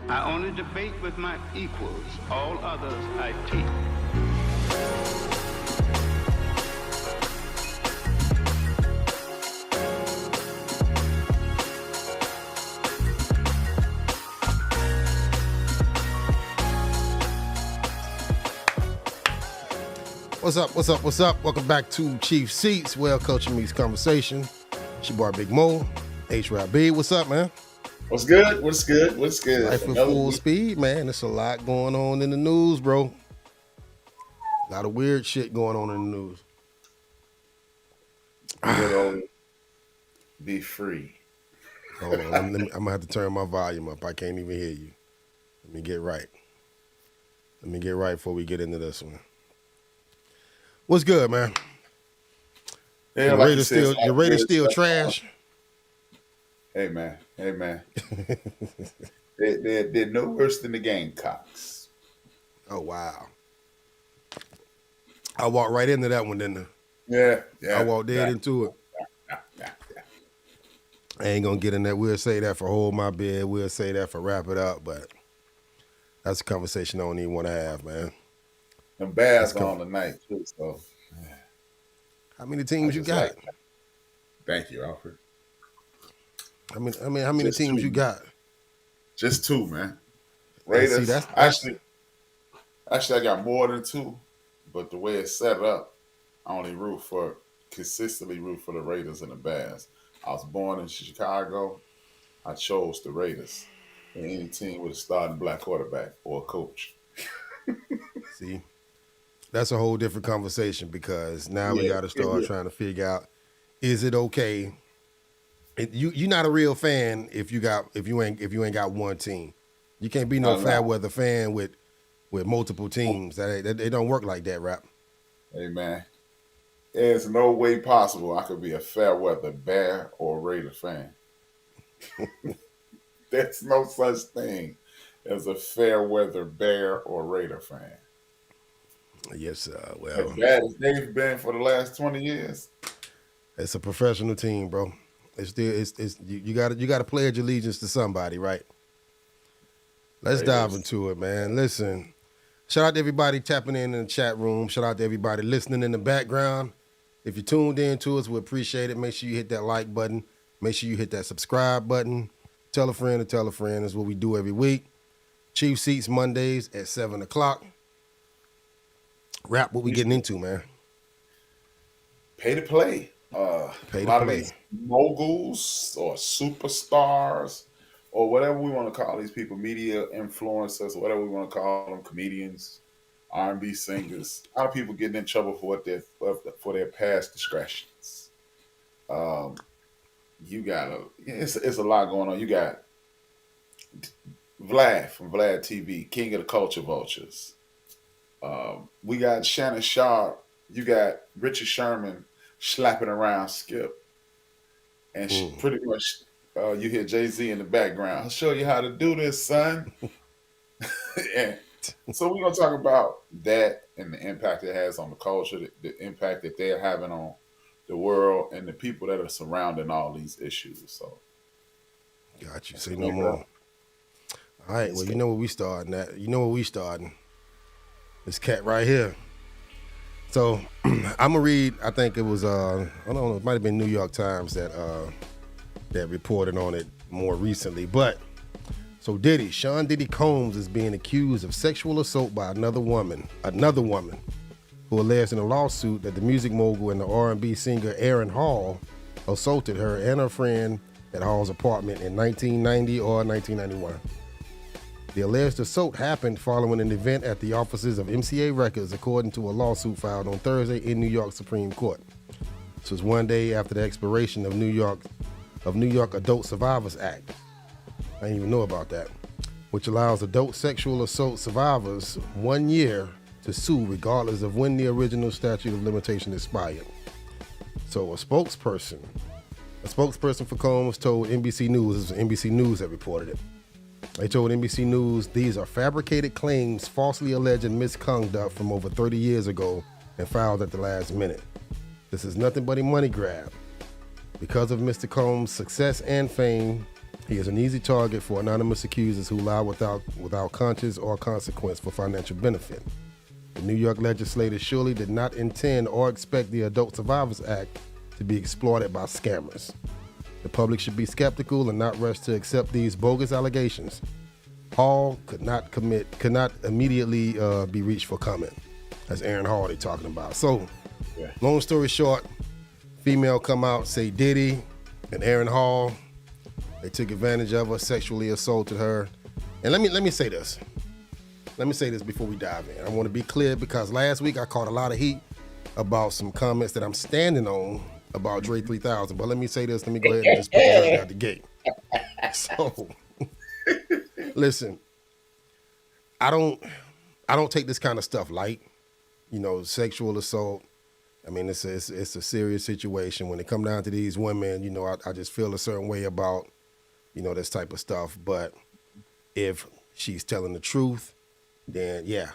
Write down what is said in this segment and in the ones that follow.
I only debate with my equals. All others I teach. What's up, what's up, what's up? Welcome back to Chief Seats, where culture meets conversation. It's your boy Big Mo, HRap B. What's up, man? What's good? What's good? What's good? Life in full speed, man. There's a lot going on in the news, bro. A lot of weird shit going on in the news. Good old be free. Hold on, I'm gonna have to turn my volume up. I can't even hear you. Let me get right. Before we get into this one. What's good, man? Yeah, your like Raiders still trash. Hey man. They're no worse than the Gamecocks. Oh wow. I walked right into that one, didn't I? Yeah. I walked dead into it. I ain't gonna get in that. We'll say that for Hold My Beer. We'll say that for Wrap It Up, but that's a conversation I don't even want to have, man. The Bears on tonight too, so. How many teams you got? Thank you, Alfred. How many teams you got? Just two, man. Raiders. See, actually, I got more than two, but the way it's set up, I only consistently root for the Raiders and the Bears. I was born in Chicago. I chose the Raiders. And any team with a starting black quarterback or a coach. See, that's a whole different conversation because now we got to start trying to figure out, is it okay? You're not a real fan if you ain't got one team. You can't be no fair weather fan with multiple teams. They don't work like that, Rap. Hey man, there's no way possible I could be a fair weather Bear or Raider fan. There's no such thing as a fair weather Bear or Raider fan. Yes, well, as bad as they've been for the last 20 years. It's a professional team, bro. You got to pledge allegiance to somebody, right? Let's dive into it, man. Listen, shout out to everybody tapping in the chat room. Shout out to everybody listening in the background. If you tuned in to us, we appreciate it. Make sure you hit that like button. Make sure you hit that subscribe button. Tell a friend to tell a friend. That's what we do every week. Chief Seats Mondays at 7 o'clock. Rap, what we getting into, man? Pay to play. Pay a to lot play. Of these moguls or superstars or whatever we want to call these people, media influencers, or whatever we want to call them, comedians, R&B singers. A lot of people getting in trouble for their past discretions. It's a lot going on. You got Vlad from Vlad TV, King of the Culture Vultures. We got Shannon Sharp. You got Richard Sherman slapping around Skip. And pretty much you hear Jay-Z in the background. I'll show you how to do this, son. And so we're going to talk about that and the impact it has on the culture, the impact that they're having on the world and the people that are surrounding all these issues. So, got you. Say no more. All right. Well, you know where we starting at. This cat right here. So I'm gonna read. I think it was I don't know. It might have been New York Times that reported on it more recently. But so Sean Diddy Combs is being accused of sexual assault by another woman who alleged in a lawsuit that the music mogul and the R&B singer Aaron Hall assaulted her and her friend at Hall's apartment in 1990 or 1991. The alleged assault happened following an event at the offices of MCA Records, according to a lawsuit filed on Thursday in New York Supreme Court. This was one day after the expiration of New York Adult Survivors Act. I didn't even know about that, which allows adult sexual assault survivors 1 year to sue regardless of when the original statute of limitation expired. So a spokesperson for Combs told NBC News, this was NBC News that reported it. They told NBC News these are fabricated claims falsely alleging misconduct from over 30 years ago and filed at the last minute. This is nothing but a money grab. Because of Mr. Combs' success and fame, He is an easy target for anonymous accusers who lie without conscience or consequence for financial benefit. The New York legislators surely did not intend or expect the Adult Survivors Act to be exploited by scammers. The public should be skeptical and not rush to accept these bogus allegations. Hall could not immediately be reached for comment. That's Aaron Hall they're talking about. So, long story short, female come out, say Diddy and Aaron Hall, they took advantage of her, sexually assaulted her. And let me say this. Let me say this before we dive in. I want to be clear because last week I caught a lot of heat about some comments that I'm standing on about Dre 3000. But let me say this. Let me go ahead and just put this out the gate. So, listen, I don't take this kind of stuff light. You know, sexual assault. I mean, it's a serious situation. When it come down to these women, you know, I just feel a certain way about, you know, this type of stuff. But if she's telling the truth, then yeah,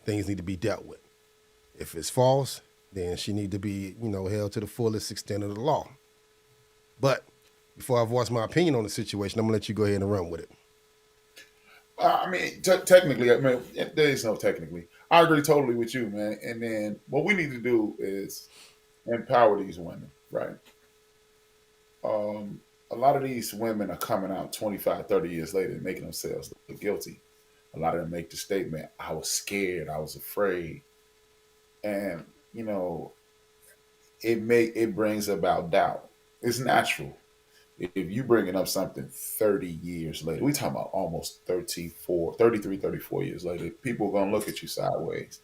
things need to be dealt with. If it's false, then she need to be, you know, held to the fullest extent of the law. But before I voice my opinion on the situation, I'm gonna let you go ahead and run with it. I mean, technically, I mean, there is no technically. I agree totally with you, man. And then what we need to do is empower these women, right? A lot of these women are coming out 25, 30 years later and making themselves look guilty. A lot of them make the statement, I was scared, I was afraid. And, you know, it brings about doubt. It's natural. If you bringing up something 30 years later, we talking about almost 33, 34 years later, people are going to look at you sideways.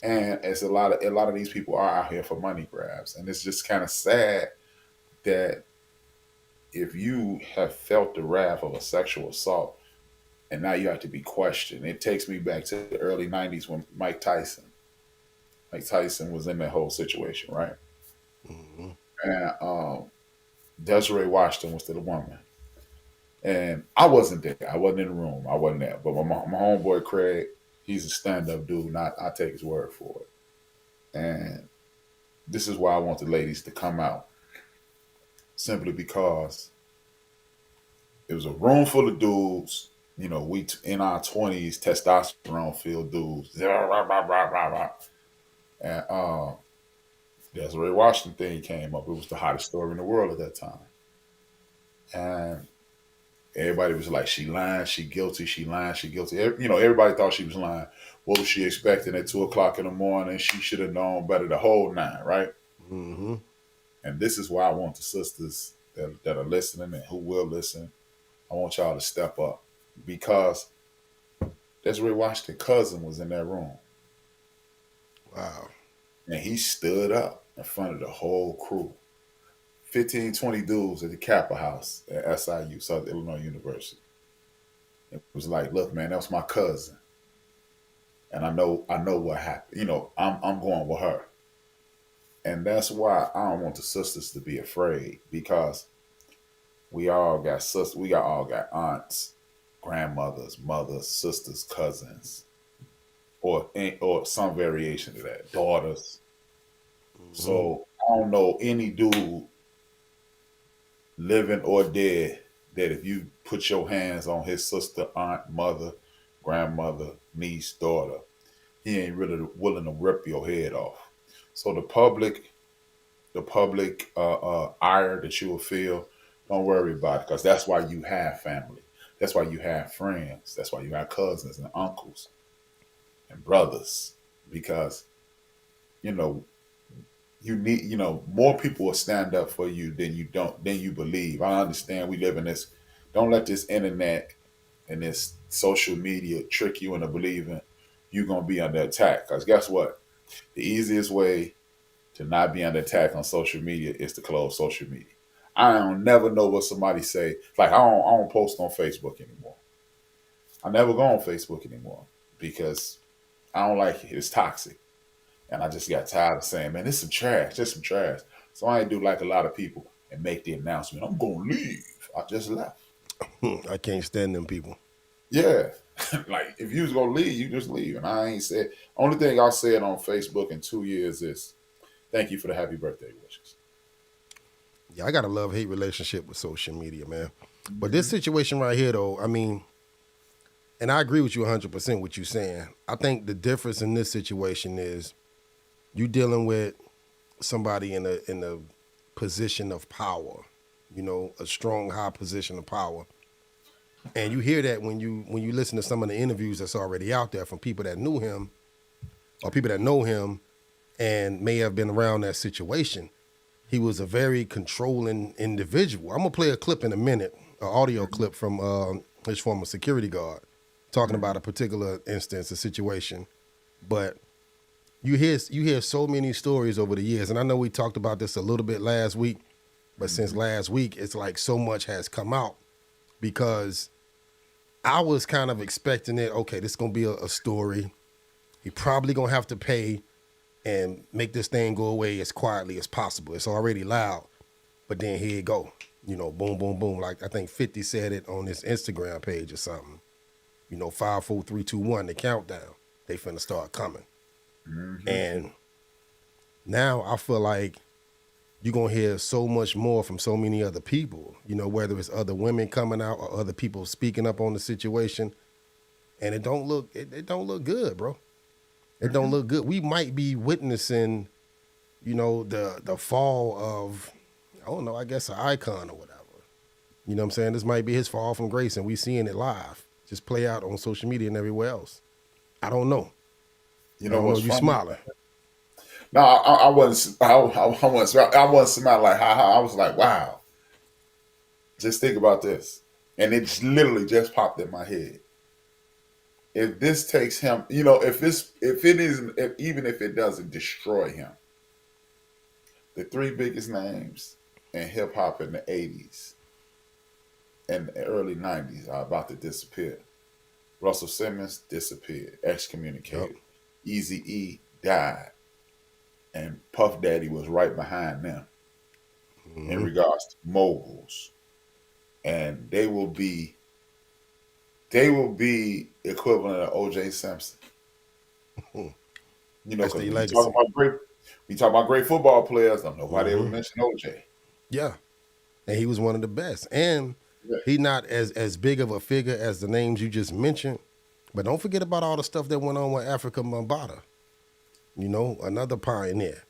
And as a lot of these people are out here for money grabs. And it's just kind of sad that if you have felt the wrath of a sexual assault and now you have to be questioned, it takes me back to the early 90s when Mike Tyson was in that whole situation, right? Mm-hmm. And Desiree Washington was to the woman. And I wasn't there. I wasn't in the room. I wasn't there. But my homeboy Craig, he's a stand-up dude, and I take his word for it. And this is why I want the ladies to come out. Simply because it was a room full of dudes, you know, we in our 20s, testosterone-filled dudes. And Desiree Washington thing came up. It was the hottest story in the world at that time. And everybody was like, she lying, she guilty, she lying, she guilty. You know, everybody thought she was lying. What was she expecting at 2 o'clock in the morning? She should have known better the whole nine, right? Mm-hmm. And this is why I want the sisters that are listening and who will listen, I want y'all to step up. Because Desiree Washington's cousin was in that room. Wow. And he stood up in front of the whole crew. 15, 20 dudes at the Kappa House at SIU, Southern Illinois University. It was like, look, man, that was my cousin. And I know what happened. You know, I'm going with her. And that's why I don't want the sisters to be afraid, because we all got sisters, we all got aunts, grandmothers, mothers, sisters, cousins, or some variation of that, daughters. Mm-hmm. So I don't know any dude, living or dead, that if you put your hands on his sister, aunt, mother, grandmother, niece, daughter, he ain't really willing to rip your head off. So the public ire that you will feel, don't worry about it, because that's why you have family. That's why you have friends. That's why you have cousins and uncles and brothers, because, you know, you need, you know, more people will stand up for you than you believe. I understand we live in this. Don't let this internet and this social media trick you into believing you're gonna be under attack. Because guess what? The easiest way to not be under attack on social media is to close social media. I don't never know what somebody say. Like I don't post on Facebook anymore. I never go on Facebook anymore because I don't like it. It's toxic. And I just got tired of saying, man, this is some trash, just some trash. So I ain't do like a lot of people and make the announcement, I'm going to leave. I just left. I can't stand them people. Yeah. Like, if you was going to leave, you just leave. And I ain't said, only thing I said on Facebook in 2 years is, thank you for the happy birthday wishes. Yeah, I got a love-hate relationship with social media, man. But this situation right here, though, I mean, and I agree with you 100% what you're saying. I think the difference in this situation is you dealing with somebody in a position of power, you know, a strong, high position of power. And you hear that when you listen to some of the interviews that's already out there from people that knew him or people that know him and may have been around that situation. He was a very controlling individual. I'm gonna play a clip in a minute, an audio clip from his former security guard, talking about a particular instance, a situation. But you hear so many stories over the years, and I know we talked about this a little bit last week, but since last week, it's like so much has come out because I was kind of expecting it. Okay, this is gonna be a story. He probably gonna have to pay and make this thing go away as quietly as possible. It's already loud, but then here you go. You know, boom, boom, boom. Like I think 50 said it on his Instagram page or something. You know, 5, 4, 3, 2, 1, the countdown. They finna start coming. And now I feel like you're gonna hear so much more from so many other people, you know, whether it's other women coming out or other people speaking up on the situation. And it don't look good, bro. It don't look good. We might be witnessing, you know, the fall of, I don't know, I guess an icon or whatever. You know what I'm saying? This might be his fall from grace and we seeing it live. Just play out on social media and everywhere else. I don't know. You know what's you funny? smiling. No, I wasn't. I wasn't smiling like ha ha. I was like, wow. Just think about this, and it just literally just popped in my head. If this takes him, you know, even if it doesn't destroy him, the 3 biggest names in hip hop in the 80s and the early 90s are about to disappear. Russell Simmons disappeared, excommunicated. Eazy-E died. And Puff Daddy was right behind them in regards to moguls. And they will be equivalent of O.J. Simpson. You know, because we talk about great football players, nobody ever mentioned O.J. Yeah. And he was one of the best. And he not as big of a figure as the names you just mentioned. But don't forget about all the stuff that went on with Africa Bambaataa. You know, another pioneer.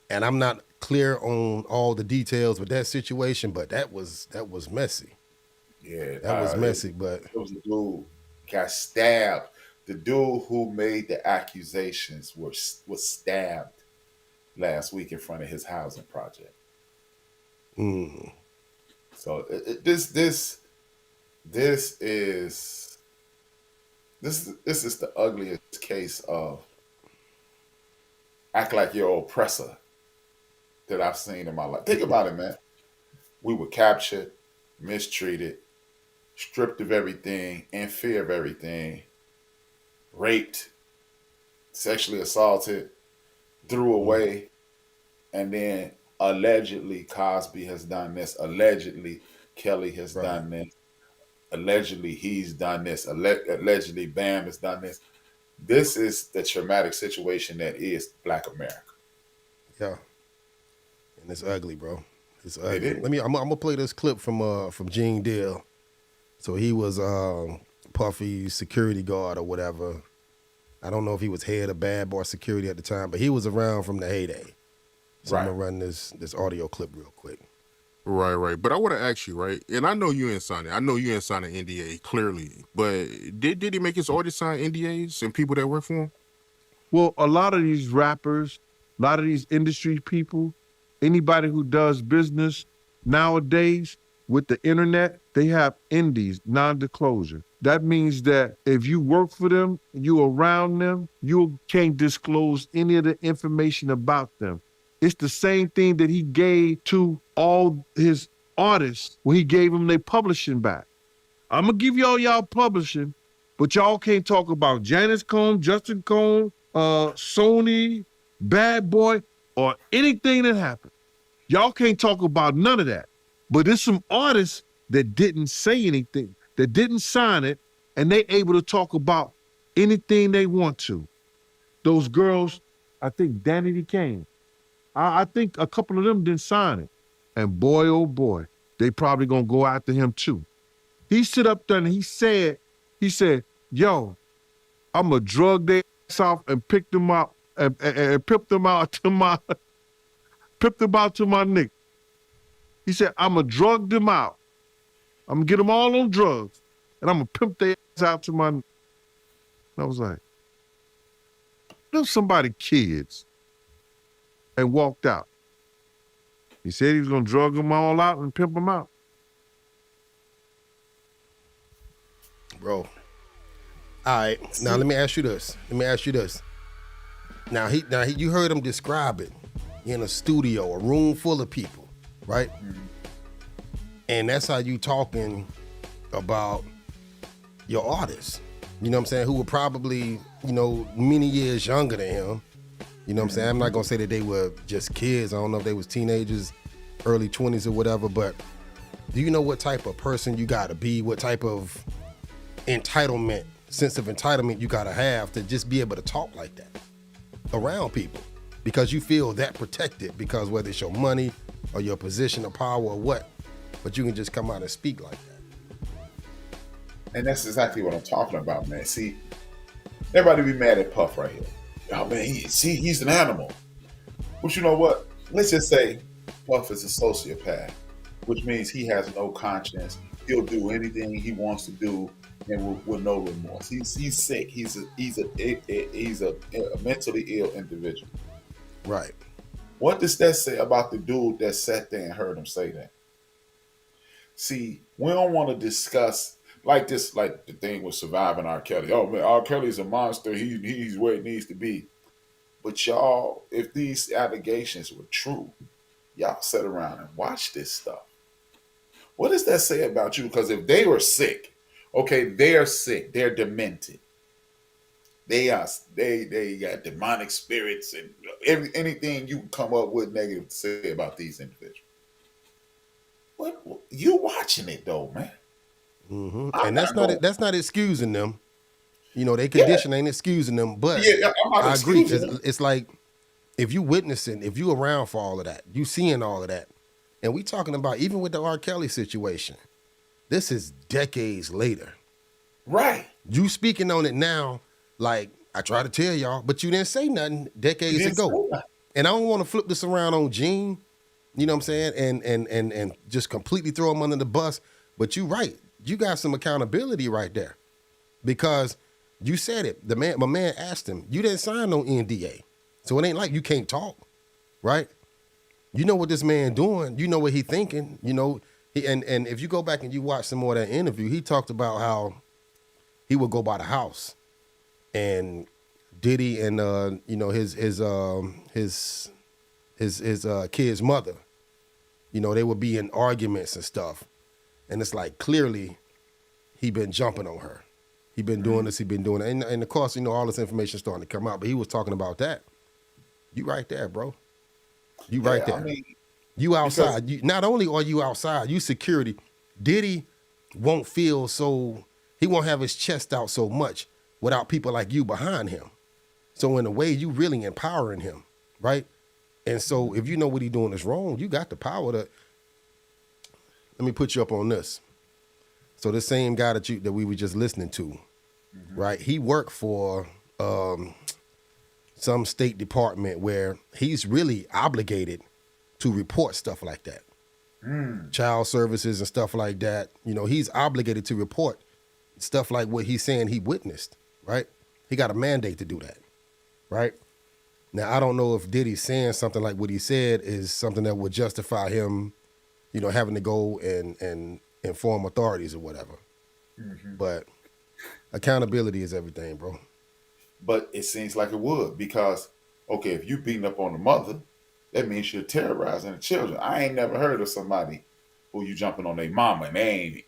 And I'm not clear on all the details with that situation, but that was messy. Yeah. That was messy, but it was a dude got stabbed. The dude who made the accusations was stabbed last week in front of his housing project. So this is the ugliest case of act like your oppressor that I've seen in my life. Think about it, man. We were captured, mistreated, stripped of everything, in fear of everything, raped, sexually assaulted, threw away, and then allegedly Cosby has done this, allegedly Kelly has done this, allegedly he's done this, allegedly Bam has done this. This is the traumatic situation that is Black America. Yeah. And it's ugly, bro. It's ugly. I'm gonna play this clip from Gene Deal. So he was Puffy's security guard or whatever. I don't know if he was head of Bad Boy Security at the time, but he was around from the heyday. So I'm gonna run this audio clip real quick. Right. But I want to ask you, right? And I know you ain't signed it. I know you ain't signed an NDA, clearly. But did he make his artists sign NDAs and people that work for him? Well, a lot of these rappers, a lot of these industry people, anybody who does business nowadays with the internet, they have NDAs, non-disclosure. That means that if you work for them, you around them, you can't disclose any of the information about them. It's the same thing that he gave to all his artists when he gave them their publishing back. I'm gonna give y'all publishing, but y'all can't talk about Janice Combs, Justin Combs, Sony, Bad Boy, or anything that happened. Y'all can't talk about none of that. But there's some artists that didn't say anything, that didn't sign it, and they able to talk about anything they want to. Those girls, I think Danny Kane, I think a couple of them didn't sign it. And boy, oh boy, they probably gonna go after him too. He stood up there and he said, yo, I'm gonna drug their ass off and pick them up and pip them out to my nigga. He said, I'm gonna drug them out. I'm gonna get them all on drugs and I'm gonna pimp their ass out to my. And I was like, there's somebody kids, and walked out. He said he was gonna drug them all out and pimp them out. Bro. All right. Now let me ask you this. Now you heard him describe it in a studio, a room full of people, right? And that's how you talking about your artists. You know what I'm saying? Who were probably, many years younger than him. You know what I'm saying? I'm not gonna say that they were just kids. I don't know if they was teenagers, early 20s or whatever, but do you know what type of person you gotta be? What type of sense of entitlement you gotta have to just be able to talk like that around people? Because you feel that protected, because whether it's your money or your position of power or what, but you can just come out and speak like that. And that's exactly what I'm talking about, man. See, everybody be mad at Puff right here. Oh man, he's an animal. But you know what? Let's just say Puff is a sociopath, which means he has no conscience. He'll do anything he wants to do, and with no remorse. He's sick. He's a mentally ill individual. Right. What does that say about the dude that sat there and heard him say that? See, we don't want to discuss like this, like the thing with surviving R. Kelly. Oh man, R. Kelly's a monster. He's where he needs to be. But y'all, if these allegations were true, y'all sit around and watch this stuff. What does that say about you? Because if they were sick, okay, they're sick, they're demented. They got demonic spirits and anything you can come up with negative to say about these individuals. What you watching it though, man? Mm-hmm. And that's not excusing them. They condition ain't excusing them, but I agree. It's like if you witnessing, if you around for all of that, you seeing all of that, and we talking about even with the R. Kelly situation, this is decades later. Right. You speaking on it now, like I try to tell y'all, but you didn't say nothing decades ago. And I don't want to flip this around on Gene, you know what I'm saying, and just completely throw him under the bus. But you right. You got some accountability right there. Because you said it. My man asked him, you didn't sign no NDA. So it ain't like you can't talk, right? You know what this man doing. You know what he thinking. And if you go back and you watch some more of that interview, he talked about how he would go by the house and Diddy and his kid's mother, they would be in arguments and stuff. And it's like, clearly, he been jumping on her. He been doing this, he been doing it. And of course, all this information starting to come out, but he was talking about that. You right there, bro. You right there. I mean, you outside. Not only are you outside, you security. Diddy won't feel so, he won't have his chest out so much without people like you behind him. So in a way, you really empowering him, right? And so if you know what he doing is wrong, you got the power to, let me put you up on this. So the same guy that we were just listening to, right? He worked for some state department where he's really obligated to report stuff like that. Child services and stuff like that. He's obligated to report stuff like what he's saying he witnessed, right? He got a mandate to do that, right? Now, I don't know if Diddy saying something like what he said is something that would justify him having to go and inform authorities or whatever. But accountability is everything, bro. But it seems like it would because, okay, if you beating up on the mother, that means you're terrorizing the children. I ain't never heard of somebody who you jumping on their mama and they ain't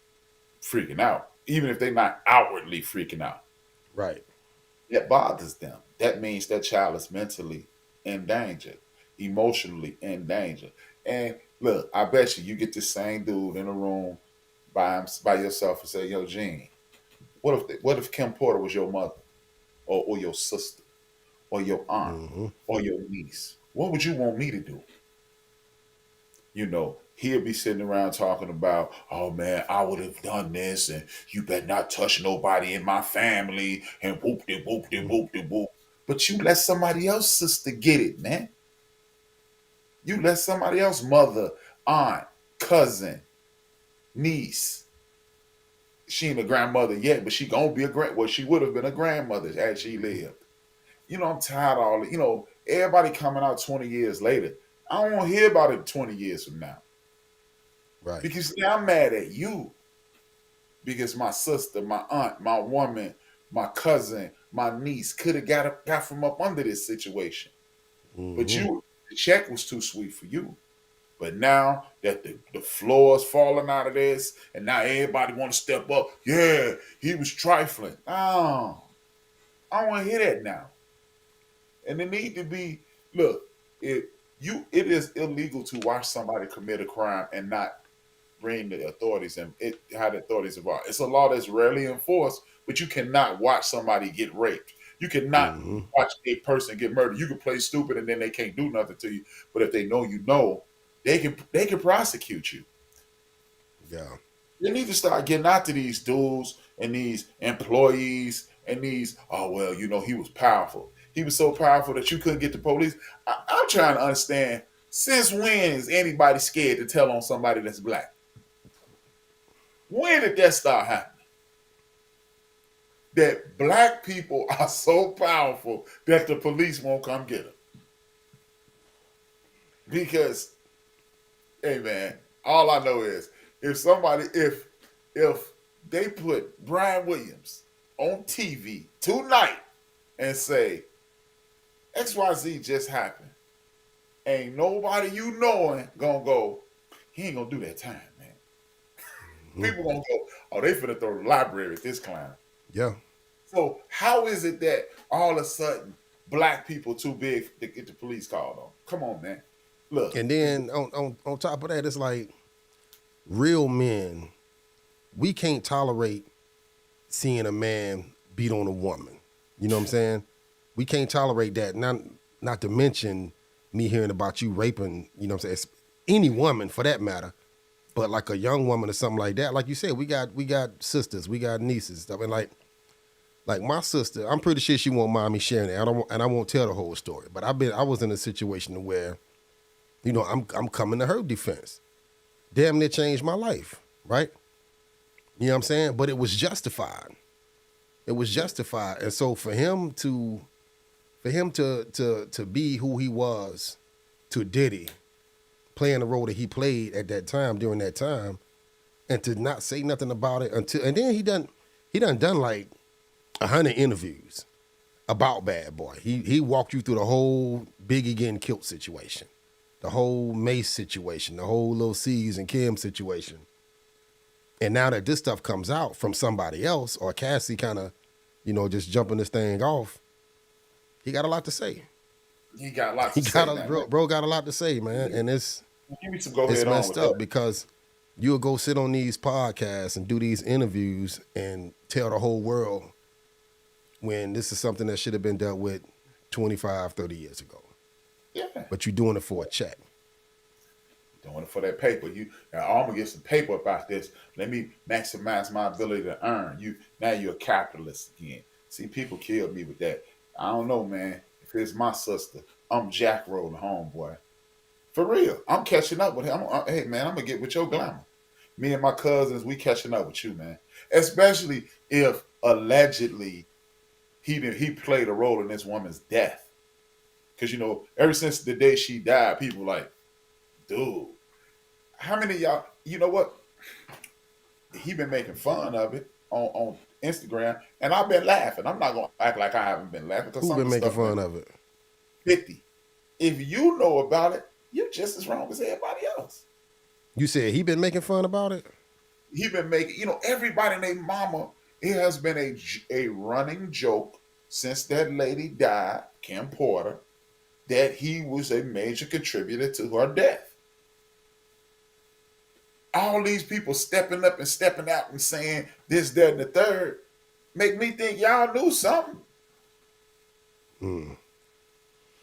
freaking out, even if they're not outwardly freaking out. Right. It bothers them. That means that child is mentally in danger, emotionally in danger. And look, I bet you get the same dude in a room by yourself and say, yo, Gene, what if Kim Porter was your mother or your sister or your aunt or your niece? What would you want me to do? he'll be sitting around talking about, oh man, I would have done this, and you better not touch nobody in my family, and whoop de whoop de whoop de whoop. But you let somebody else sister get it, man. You let somebody else mother, aunt, cousin, niece. She ain't a grandmother yet, but she gonna be she would have been a grandmother as she lived. I'm tired of all it. Everybody coming out 20 years later. I don't want to hear about it 20 years from now. Right. Because now I'm mad at you. Because my sister, my aunt, my woman, my cousin, my niece could have got from up under this situation. But the check was too sweet for you. But now that the floor is falling out of this, and now everybody want to step up. Yeah, he was trifling. Oh, I don't want to hear that now. And it need to be, look, it is illegal to watch somebody commit a crime and not bring the authorities and have the authorities involved. It's a law that's rarely enforced, but you cannot watch somebody get raped. You cannot watch a person get murdered. You can play stupid and then they can't do nothing to you. But if they know, they can prosecute you. Yeah. They need to start getting out to these dudes and these employees and these, he was powerful. He was so powerful that you couldn't get the police. I'm trying to understand, since when is anybody scared to tell on somebody that's black? When did that start happening? That black people are so powerful that the police won't come get them. Because, hey man, all I know is if they put Brian Williams on TV tonight and say, XYZ just happened, ain't nobody you knowing gonna go, he ain't gonna do that time, man. People gonna go, oh, they finna throw the library at this clown. Yeah. So how is it that all of a sudden black people too big to get the police called on? Come on, man. Look. And then on top of that, it's like real men, we can't tolerate seeing a man beat on a woman. You know what I'm saying? We can't tolerate that. Not to mention me hearing about you raping, you know what I'm saying? Any woman for that matter. But like a young woman or something like that, like you said, we got sisters, we got nieces, stuff. And like my sister, I'm pretty sure she won't mind me sharing it. I won't tell the whole story. But I was in a situation where, I'm coming to her defense. Damn near changed my life, right? You know what I'm saying? But it was justified. It was justified. And so for him to be who he was to Diddy, playing the role that he played at that time, during that time, and to not say nothing about it and then he done like 100 interviews about Bad Boy. He walked you through the whole Biggie getting killed situation, the whole Mace situation, the whole Lil C's and Kim situation. And now that this stuff comes out from somebody else, or Cassie kind of, just jumping this thing off, he got a lot to say. He got a lot to say. Bro got a lot to say, man. And it's messed up because you'll go sit on these podcasts and do these interviews and tell the whole world when this is something that should have been dealt with 25, 30 years ago. Yeah. But you're doing it for a check. Doing it for that paper. I'm gonna get some paper about this. Let me maximize my ability to earn. Now you're a capitalist again. See, people killed me with that. I don't know, man. If it's my sister, I'm Jack rolling homeboy. For real. I'm catching up with him. Hey man, I'm gonna get with your glamour. Me and my cousins, we catching up with you, man. Especially if allegedly he played a role in this woman's death. Because ever since the day she died, people like, dude, how many of y'all, you know what? He been making fun of it on Instagram, and I've been laughing. I'm not going to act like I haven't been laughing. Who been making fun of it? 50. If you know about it, you're just as wrong as everybody else. You said he been making fun about it? He been making, everybody named Mama, it has been a running joke since that lady died, Kim Porter, that he was a major contributor to her death. All these people stepping up and stepping out and saying this, that, and the third make me think y'all knew something.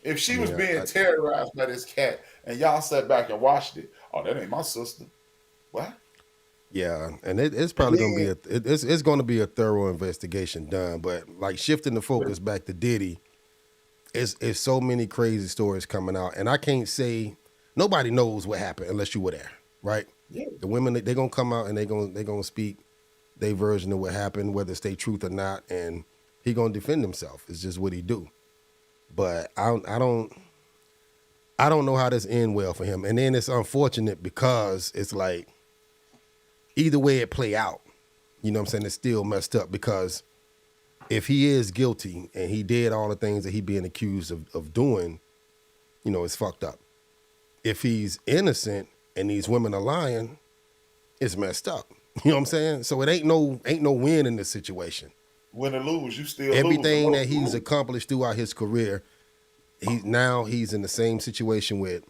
If she was being terrorized by this cat and y'all sat back and watched it, Oh, that ain't my sister. What? Yeah, and it's probably going to be it's going to be a thorough investigation done. But like shifting the focus back to Diddy, it's so many crazy stories coming out, and I can't say nobody knows what happened unless you were there, right? Yeah. The women they're gonna come out and they're gonna speak their version of what happened, whether it's their truth or not, and he gonna defend himself. It's just what he do. But I don't know how this end well for him, and then it's unfortunate because it's like either way it play out, you know what I'm saying, it's still messed up because if he is guilty and he did all the things that he being accused of doing, you know, it's fucked up. If he's innocent and these women are lying, it's messed up. You know what I'm saying? So it ain't no win in this situation. Win or lose, you still Everything lose. that he's accomplished throughout his career, he's in the same situation with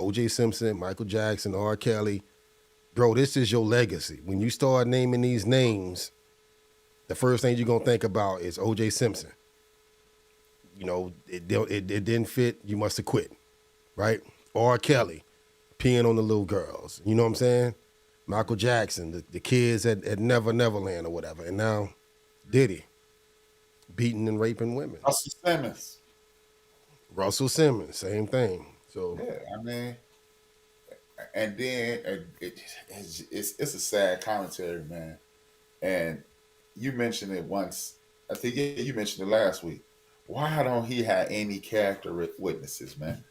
O.J. Simpson, Michael Jackson, R. Kelly. Bro, this is your legacy. When you start naming these names, the first thing you're gonna think about is O.J. Simpson. You know, it didn't fit. You must have quit, right? R. Kelly, peeing on the little girls. You know what I'm saying? Michael Jackson, the kids at Neverland or whatever, and now Diddy, beating and raping women. Russell Simmons, same thing. So yeah, I mean, and then it's a sad commentary, man. And you mentioned it once. I think you mentioned it last week. Why don't he have any character witnesses, man?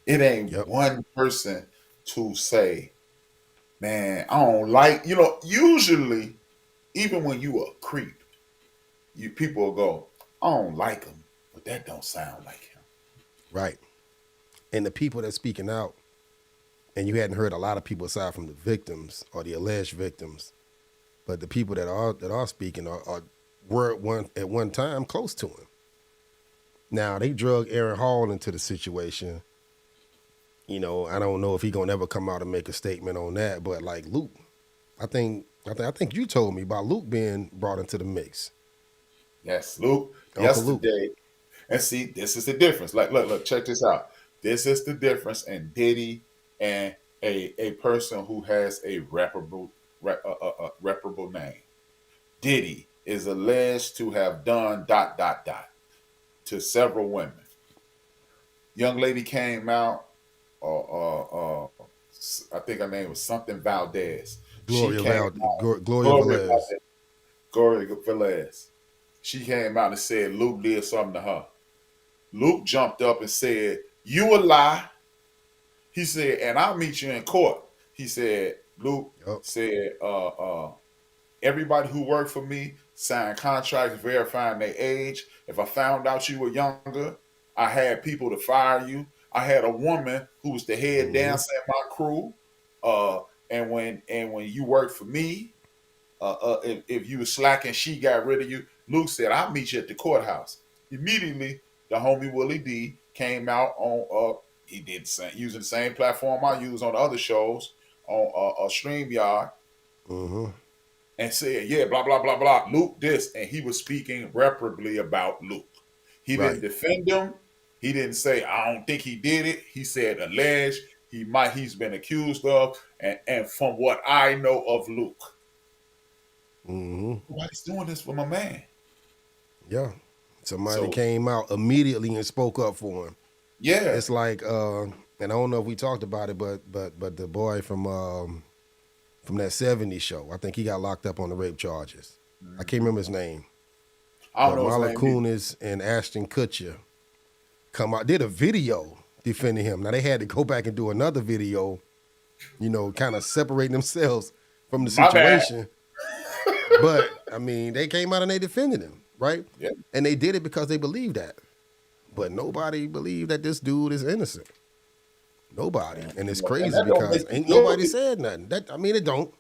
It ain't one person to say, man, I don't like, you know, usually, even when you a creep, people will go, I don't like him, but that don't sound like him. Right. And the people that's speaking out, and you hadn't heard a lot of people aside from the victims or the alleged victims, but the people that are speaking were at one time close to him. Now they drug Aaron Hall into the situation. You know, I don't know if he gonna ever come out and make a statement on that, but like Luke, I think you told me about Luke being brought into the mix. Yes, Luke. Uncle yesterday. Luke. And see, this is the difference. Like, look, check this out. This is the difference in Diddy and a person who has a reparable name. Diddy is alleged to have done ... to several women. Young lady came out. I think her name was something Valdez. Gloria Velez. Gloria Velez. She came out and said Luke did something to her. Luke jumped up and said, "You a lie." He said, "And I'll meet you in court." He said, Luke said, everybody who worked for me signed contracts verifying their age. If I found out you were younger, I had people to fire you. I had a woman who was the head dancer in my crew. And when you worked for me, if you were slacking, she got rid of you. Luke said, "I'll meet you at the courthouse." Immediately, the homie Willie D came out on he did using the same platform I use on the other shows on StreamYard, and said, "Yeah, blah blah blah blah." Luke this, and he was speaking reparably about Luke. He didn't defend him. He didn't say, "I don't think he did it." He said, "Alleged. He's been accused of." And from what I know of Luke, nobody's doing this for my man. Yeah. Somebody came out immediately and spoke up for him. Yeah. It's like, and I don't know if we talked about it, but the boy from that 70s show, I think he got locked up on the rape charges. I can't remember his name. I don't know Mala his name. Kunis and Ashton Kutcher come out, did a video defending him. Now they had to go back and do another video, you know, kind of separating themselves from the situation. But I mean, they came out and they defended him, right? Yeah. And they did it because they believed that. But nobody believed that this dude is innocent. Nobody. And it's crazy because ain't nobody said nothing. It don't.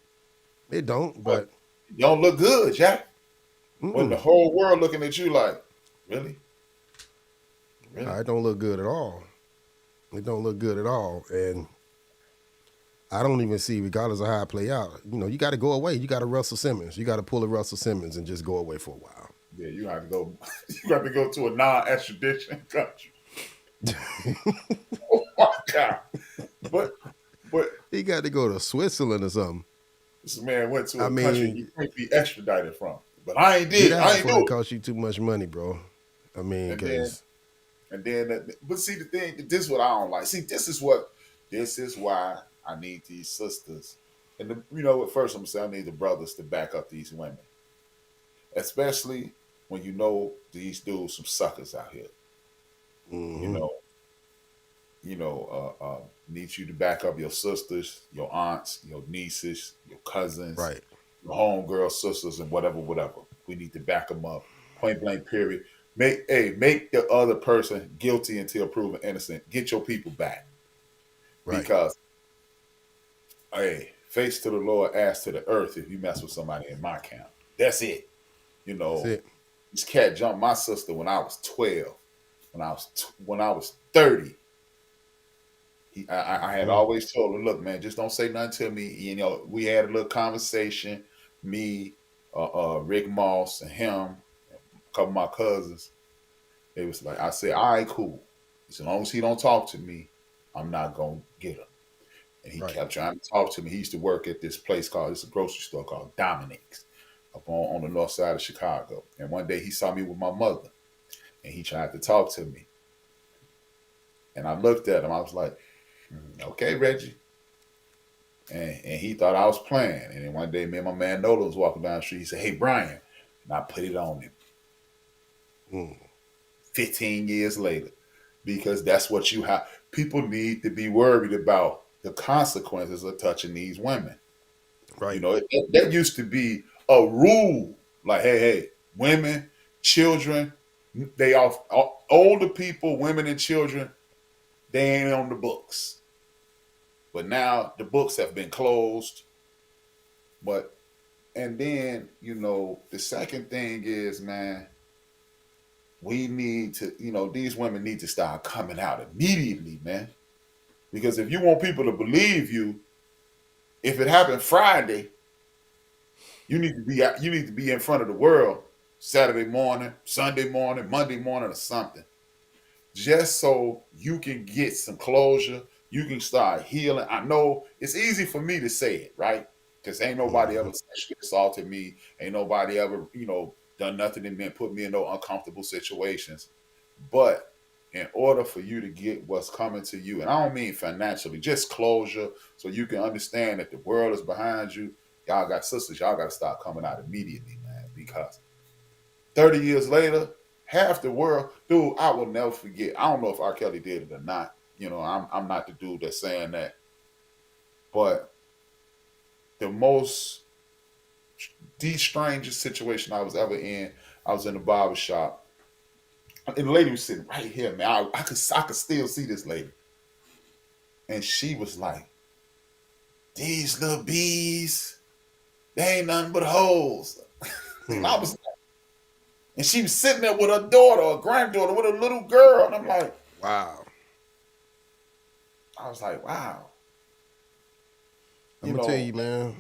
It don't, but it don't look good, Jack. When the whole world looking at you like, really? Nah, it don't look good at all. It don't look good at all. And I don't even see, regardless of how it play out, you know, you got to go away. You got to Russell Simmons. You got to pull a Russell Simmons and just go away for a while. Yeah, you have to go. You have to go to a non-extradition country. Oh my God! But But He got to go to Switzerland or something. this man went to I a country mean, he can't be extradited from. But I ain't get did. out I ain't before it do it. costs you too much money, bro. I mean, And because but see the thing, this is what I don't like. See, this is why I need these sisters. And at first I'm gonna say I need the brothers to back up these women, especially when these dudes some suckers out here. You know, need you to back up your sisters, your aunts, your nieces, your cousins, right, your homegirl sisters, and whatever. We need to back them up. Point blank. Period. Make the other person guilty until proven innocent. Get your people back. right. Because, hey, face to the Lord, ass to the earth if you mess with somebody in my camp. That's it. That's it. This cat jumped my sister when I was 12. When I was 30. I had always told her, look, man, just don't say nothing to me. We had a little conversation. Me, Rick Moss, and him, a couple of my cousins. It was like, I said, all right, cool. As long as he don't talk to me, I'm not going to get him. And he kept trying to talk to me. He used to work at this it's a grocery store called Dominique's up on the north side of Chicago. And one day he saw me with my mother and he tried to talk to me. And I looked at him. I was like, okay, Reggie. And he thought I was playing. And then one day me and my man Nola was walking down the street. He said, hey, Brian. And I put it on him. 15 years later. Because that's what you have. People need to be worried about the consequences of touching these women. Right. That used to be a rule. Like, hey, women, children, they older people, women and children, they ain't on the books. But now the books have been closed. And then, the second thing is, man, we need to, these women need to start coming out immediately, man. Because if you want people to believe you, if it happened Friday, you need to be in front of the world Saturday morning, Sunday morning, Monday morning, or something. Just so you can get some closure, you can start healing. I know it's easy for me to say it, right? Because ain't nobody ever sexually assaulted me. Ain't nobody ever, done nothing to me and put me in no uncomfortable situations. But in order for you to get what's coming to you, and I don't mean financially, just closure, so you can understand that the world is behind you. Y'all got sisters, y'all got to start coming out immediately, man, because 30 years later, half the world, dude, I will never forget. I don't know if R. Kelly did it or not. I'm not the dude that's saying that. But the strangest situation I was ever in, I was in the barber shop. And the lady was sitting right here, man. I could still see this lady. And she was like, these little bees, they ain't nothing but hoes. And I was like, and she was sitting there with her daughter, or granddaughter, with a little girl. And I'm like, wow. I was like, wow. I'm gonna tell you, man.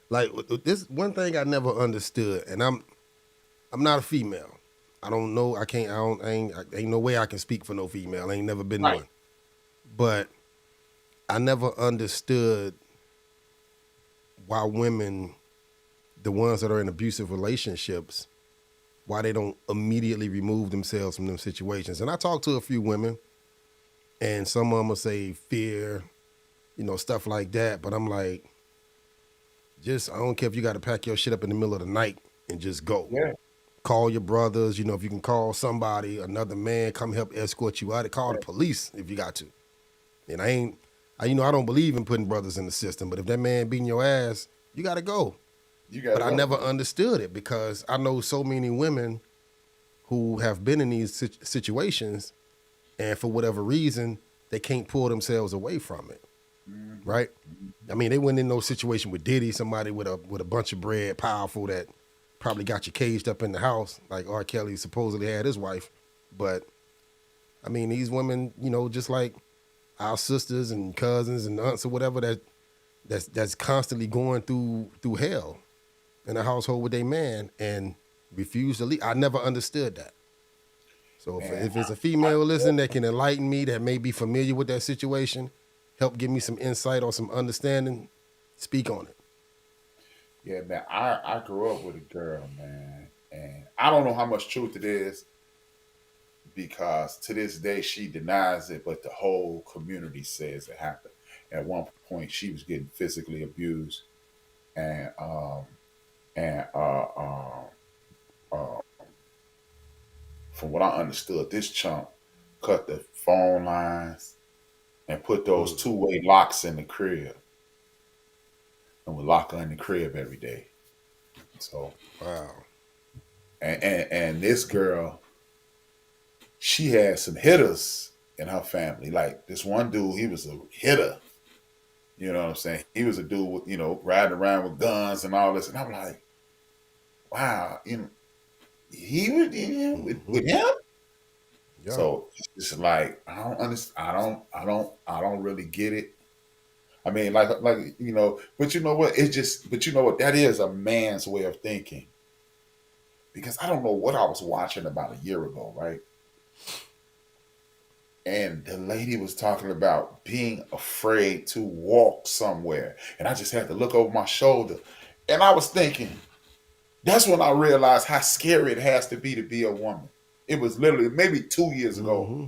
Like this one thing I never understood, and I'm not a female. I don't know. Ain't no way I can speak for no female. I ain't never been one. But I never understood why women, the ones that are in abusive relationships, why they don't immediately remove themselves from them situations. And I talked to a few women, and some of them will say fear, stuff like that. But I'm like, I don't care if you got to pack your shit up in the middle of the night and just go. Yeah. Call your brothers, if you can call somebody, another man, come help escort you out. Call the police if you got to. And I don't believe in putting brothers in the system, but if that man beating your ass, you got to go. I never understood it because I know so many women who have been in these situations, and for whatever reason, they can't pull themselves away from it. Right? I mean, they went in no situation with Diddy, somebody with a bunch of bread, powerful, that probably got you caged up in the house, like R. Kelly supposedly had his wife. But I mean, these women, just like our sisters and cousins and aunts or whatever, that's constantly going through hell in a household with their man and refuse to leave. I never understood that. So if it's a female listening that can enlighten me, that may be familiar with that situation, help give me some insight or some understanding, speak on it. Yeah, man. I grew up with a girl, man, and I don't know how much truth it is because to this day she denies it, but the whole community says it happened. At one point, she was getting physically abused, and and uh, from what I understood, this chump cut the phone lines and put those two-way locks in the crib and would lock her in the crib every day. So, Wow. and this girl, she had some hitters in her family. Like this one dude, he was a hitter. You know what I'm saying? He was a dude with, riding around with guns and all this. And I'm like, wow, he would with him. Yeah. So it's like I don't understand. I don't really get it. I mean, like but you know what? But you know what? That is a man's way of thinking. Because I don't know what I was watching about a year ago, right? And the lady was talking about being afraid to walk somewhere. And I just had to look over my shoulder. And I was thinking, that's when I realized how scary it has to be a woman. It was literally maybe 2 years ago. Mm-hmm.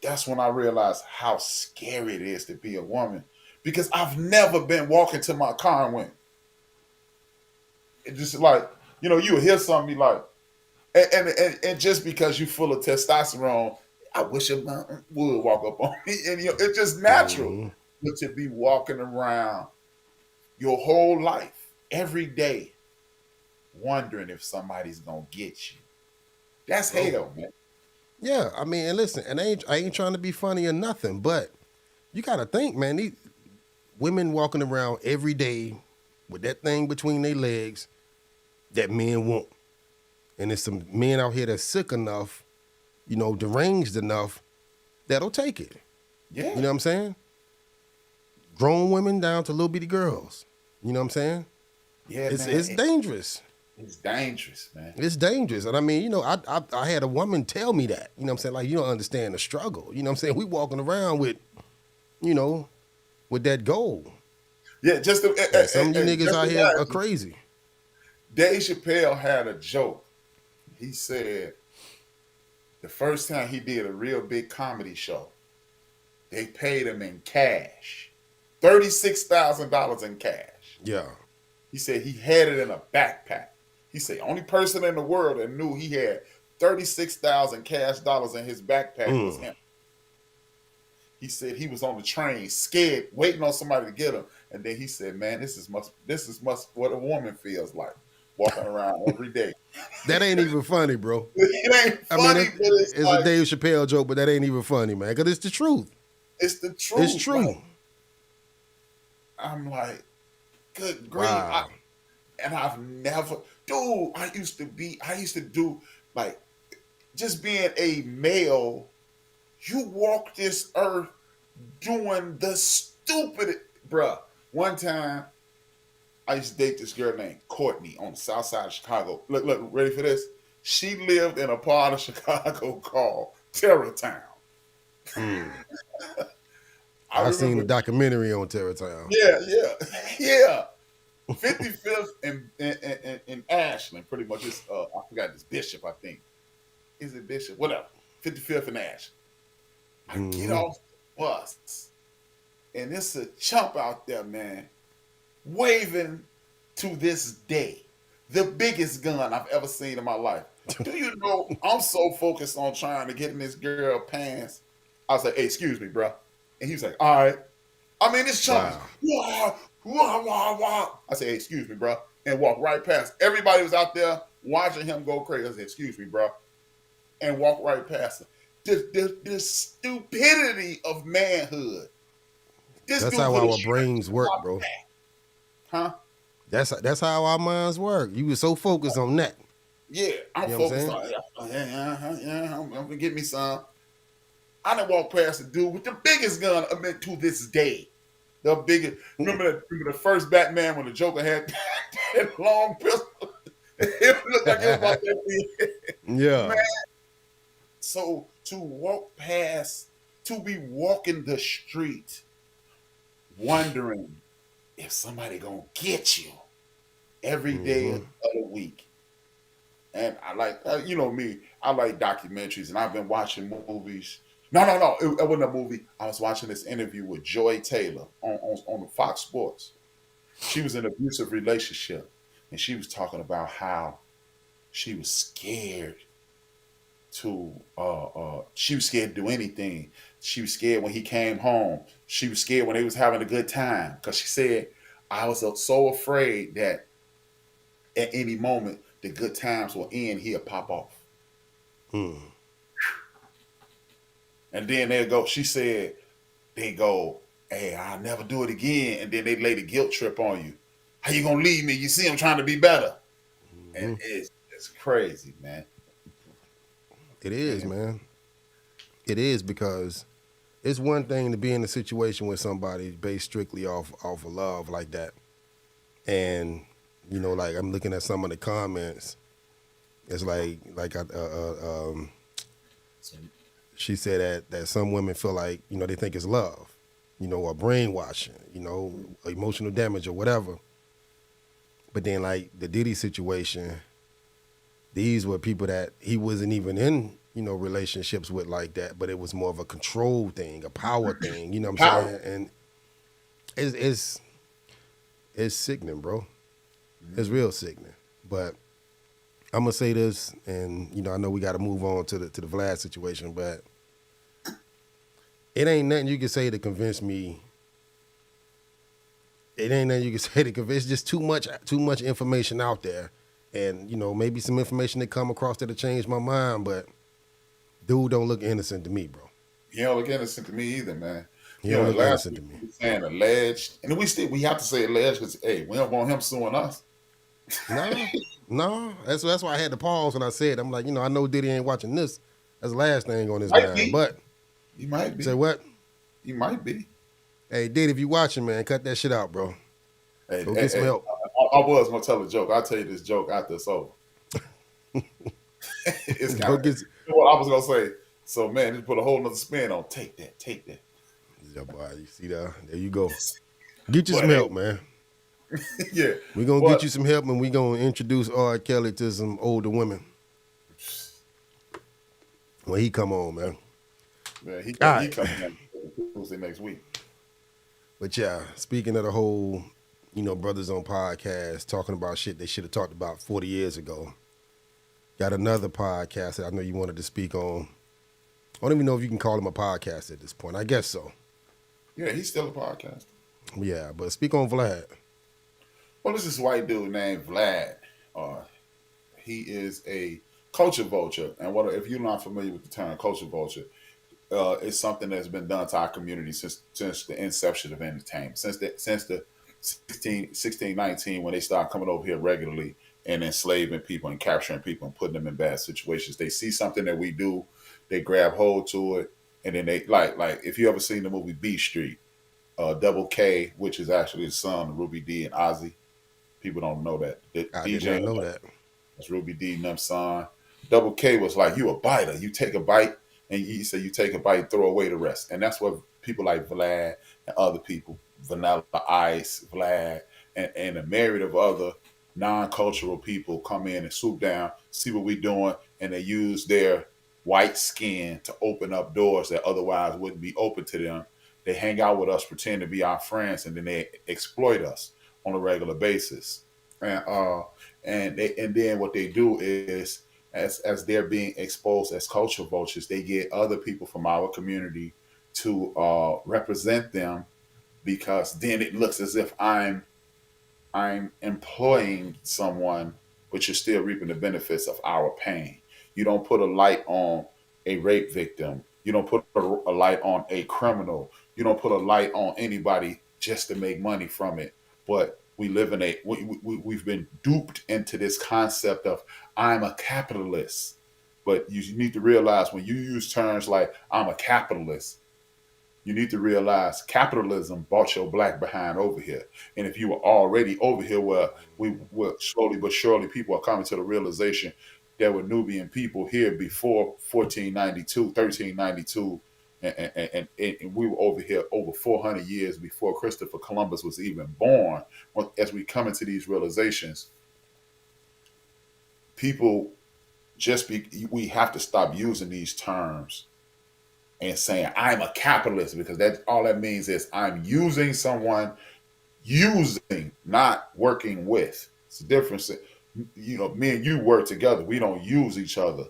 That's when I realized how scary it is to be a woman. Because I've never been walking to my car and went. It's just like, you would hear something be like, and just because you're full of testosterone, I wish a man would walk up on me. And it's just natural. Mm-hmm. But to be walking around your whole life, every day, wondering if somebody's gonna get you. That's hell, man. Yeah, I mean, and listen, and I ain't trying to be funny or nothing, but you gotta think, man, these women walking around every day with that thing between their legs that men want. And there's some men out here that's sick enough, deranged enough, that'll take it. Yeah. You know what I'm saying? Grown women down to little bitty girls. You know what I'm saying? Yeah, It's man. it's dangerous. It's dangerous, man. It's dangerous. And I mean, I had a woman tell me that. You know what I'm saying? Like, you don't understand the struggle. You know what I'm saying? We walking around with, with that goal. Yeah, just some of you niggas out here are crazy. Dave Chappelle had a joke. He said the first time he did a real big comedy show, they paid him in cash. $36,000 in cash. Yeah. He said he had it in a backpack. He said only person in the world that knew he had 36,000 cash dollars in his backpack was him. He said he was on the train, scared, waiting on somebody to get him. And then he said, "Man, this is what a woman feels like, walking around every day." That ain't even funny, bro. It ain't funny, I mean, but it's like, a Dave Chappelle joke, but that ain't even funny, man, because it's the truth. it's the truth. It's true. Like, I'm like, good grief. Wow. I've never, dude, I used to do, like, just being a male, you walk this earth doing the stupid, bruh. One time, I used to date this girl named Courtney on the south side of Chicago. Look, ready for this? She lived in a part of Chicago called Terrortown. I've seen the documentary on Terrortown. Yeah. 55th in Ashland, pretty much. It's, I forgot this Bishop, I think. Is it Bishop? Whatever. 55th in Ashland. I get off the bus, and it's a chump out there, man, waving to this day. The biggest gun I've ever seen in my life. Do you know, I'm so focused on trying to get in this girl pants. I was like, "Hey, excuse me, bro." And he was like, "All right." I mean, this chump is, I said, "Hey, excuse me, bro." And walk right past. Everybody was out there watching him go crazy. I said, "Excuse me, bro." And walk right past him. The stupidity of manhood. That's how our brains work, bro. Huh? That's how our minds work. You were so focused on that. Yeah, I'm focused on it. I'm gonna get me some. I done walked past a dude with the biggest gun to this day. The biggest. Remember the first Batman when the Joker had that long pistol? It looked like it was about that big. Yeah. Man. So to walk past, to be walking the street wondering if somebody gonna get you every day of Mm-hmm. the week. And I like, you know me, I like documentaries, and I've been watching movies. No, it wasn't a movie. I was watching this interview with Joy Taylor on the Fox Sports. She was in an abusive relationship, and she was talking about how she was scared she was scared to do anything. She was scared when he came home. She was scared when they was having a good time, because she said, I was so afraid that at any moment the good times will end, he'll pop off. Mm. And then they'll go, she said, they go, hey, I'll never do it again. And then they lay the guilt trip on you. How you gonna leave me? You see I'm trying to be better. And Mm-hmm. it's crazy, man. It is, And man. It is, because it's one thing to be in a situation with somebody based strictly off of love like that. And, you know, like I'm looking at some of the comments. It's like so, she said that some women feel like, you know, they think it's love, you know, or brainwashing, you know, emotional damage or whatever. But then like the Diddy situation, these were people that he wasn't even in, you know, relationships with like that, but it was more of a control thing, a power thing, you know what I'm power. saying? And it's sickening, bro. It's real sickening. But I'm gonna say this, and you know, I know we got to move on to the Vlad situation, but it ain't nothing you can say to convince me. It ain't nothing you can say to convince. It's just too much information out there, and you know, maybe some information that come across that'll change my mind. But dude, don't look innocent to me, bro. He don't look innocent to me either, man. He You don't know, look last innocent week to me. we were saying alleged, and we have to say alleged because hey, we don't want him suing us. No, no. That's why I had to pause when I said. I'm like, you know, I know Diddy ain't watching this. That's the last thing on his Might mind. be. But He might say be. what? He might be. Hey, Diddy, if you watching, man, cut that shit out, bro. Hey, Go hey, get some hey, help. I was gonna tell a joke. I'll tell you this joke after it's over. It's kind Go of get. what I was gonna say. So man, just put a whole nother spin on. Take that. Take that. Yeah, boy, you see that? There you go. Get you But some hey, help, man. yeah. We're gonna get But you some help, and we're gonna introduce R. Kelly to some older women when he come on, man. man, All he right. coming on Tuesday next week. But yeah, speaking of the whole, you know, brothers on podcast talking about shit they should have talked about 40 years ago. Got another podcast that I know you wanted to speak on. I don't even know if you can call him a podcast at this point. I guess so. Yeah, he's still a podcast. Yeah, but speak on Vlad. Well, this is white dude named Vlad. Uh, he is a culture vulture, and what if you're not familiar with the term culture vulture? It's something that's been done to our community since the inception of entertainment, since the 1619 when they started coming over here regularly and enslaving people and capturing people and putting them in bad situations. They see something that we do, they grab hold to it, and then they like if you ever seen the movie B Street, Double K, which is actually the son of Ruby D and Ozzy. People don't know that. The I did DJ not know that. that's Ruby D and them son. Double K was like, you a biter. You take a bite, and he said you take a bite, throw away the rest. And that's what people like Vlad and other people, Vanilla Ice, Vlad, and a myriad of other non-cultural people come in and swoop down, see what we're doing, and they use their white skin to open up doors that otherwise wouldn't be open to them. They hang out with us, pretend to be our friends, and then they exploit us on a regular basis. And and then what they do is as they're being exposed as culture vultures, they get other people from our community to represent them, because then it looks as if I'm employing someone, but you're still reaping the benefits of our pain. You don't put a light on a rape victim. You don't put a light on a criminal. You don't put a light on anybody just to make money from it. But we live in we've been duped into this concept of I'm a capitalist. But you need to realize when you use terms like I'm a capitalist, you need to realize capitalism brought your black behind over here. And if you were already over here where we were slowly but surely people are coming to the realization there were Nubian people here before 1492, 1392, and we were over here over 400 years before Christopher Columbus was even born. As we come into these realizations, people we have to stop using these terms and saying I'm a capitalist, because that all that means is I'm using someone, not working with. It's the difference. Me and you work together. We don't use each other.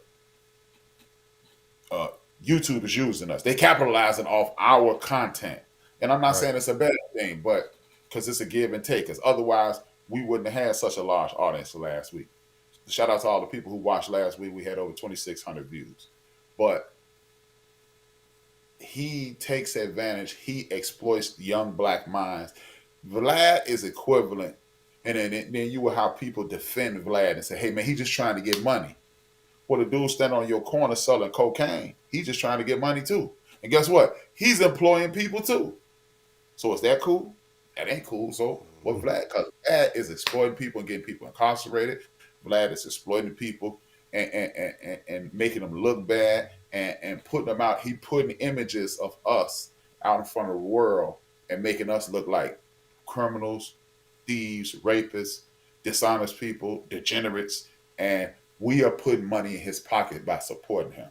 YouTube is using us. They capitalizing off our content. And I'm not saying it's a bad thing, but because it's a give and take. Because otherwise, we wouldn't have had such a large audience last week. Shout out to all the people who watched last week. We had over 2,600 views. But he takes advantage. He exploits young black minds. Vlad is equivalent. And then you will have people defend Vlad and say, hey, man, he's just trying to get money. Well, the dude standing on your corner selling cocaine, he's just trying to get money too. And guess what? He's employing people too. So is that cool? That ain't cool. So what Vlad? Because Vlad is exploiting people and getting people incarcerated. Vlad is exploiting people and making them look bad and putting them out. He putting images of us out in front of the world and making us look like criminals, thieves, rapists, dishonest people, degenerates, and we are putting money in his pocket by supporting him.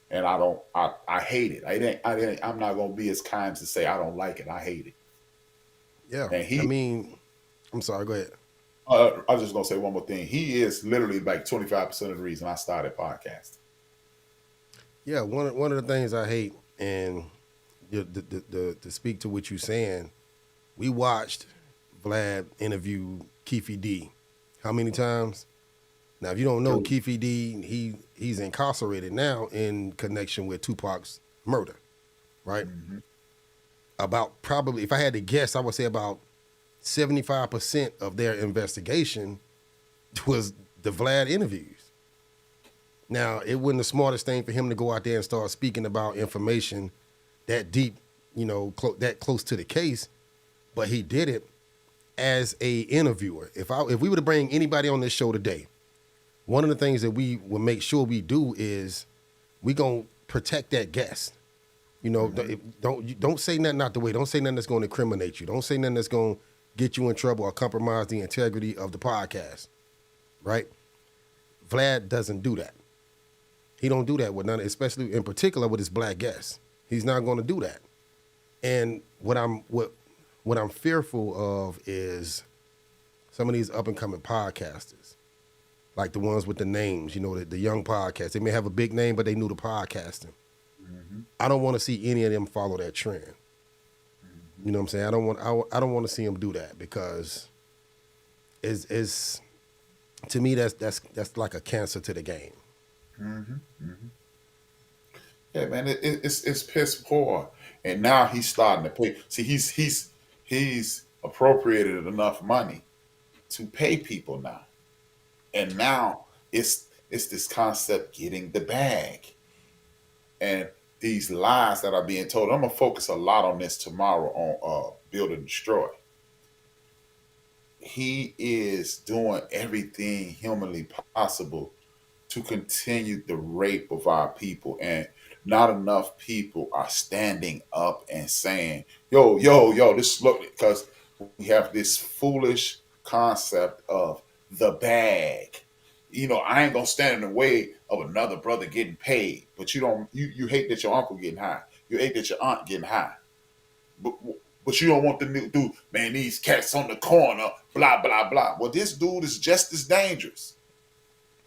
And I hate it. I'm not gonna be as kind to say I don't like it. I hate it. Yeah. I'm sorry, go ahead. I was just gonna say one more thing. He is literally like 25% of the reason I started podcasting. Yeah, one of the things I hate, and to speak to what you're saying, we watched Vlad interview Keefe D. How many times? Now, if you don't know, Keefe D, he's incarcerated now in connection with Tupac's murder, right? Mm-hmm. About probably, if I had to guess, I would say about 75% of their investigation was the Vlad interviews. Now, it wasn't the smartest thing for him to go out there and start speaking about information that deep, that close to the case, but he did it as a interviewer. If we were to bring anybody on this show today, one of the things that we will make sure we do is we gonna protect that guest. Don't say nothing out the way. Don't say nothing that's going to incriminate you. Don't say nothing that's going to get you in trouble or compromise the integrity of the podcast, right? Vlad doesn't do that. He don't do that with none, especially in particular with his black guests. He's not going to do that. And what I'm fearful of is some of these up and coming podcasters, like the ones with the names, the young podcasts. They may have a big name, but they new to podcasting. Mm-hmm. I don't want to see any of them follow that trend. Mm-hmm. You know what I'm saying? I don't want to see them do that, because it's to me that's like a cancer to the game. Mm-hmm. Mm-hmm. Yeah, man, it's piss poor, and now he's starting to pay. See, he's appropriated enough money to pay people now, and now it's this concept getting the bag. And these lies that are being told, I'm going to focus a lot on this tomorrow on Build and Destroy. He is doing everything humanly possible to continue the rape of our people. And not enough people are standing up and saying, yo, this look, because we have this foolish concept of the bag. I ain't gonna stand in the way of another brother getting paid, but you hate that your uncle getting high. You hate that your aunt getting high. But you don't want them to do, man, these cats on the corner, blah, blah, blah. Well, this dude is just as dangerous.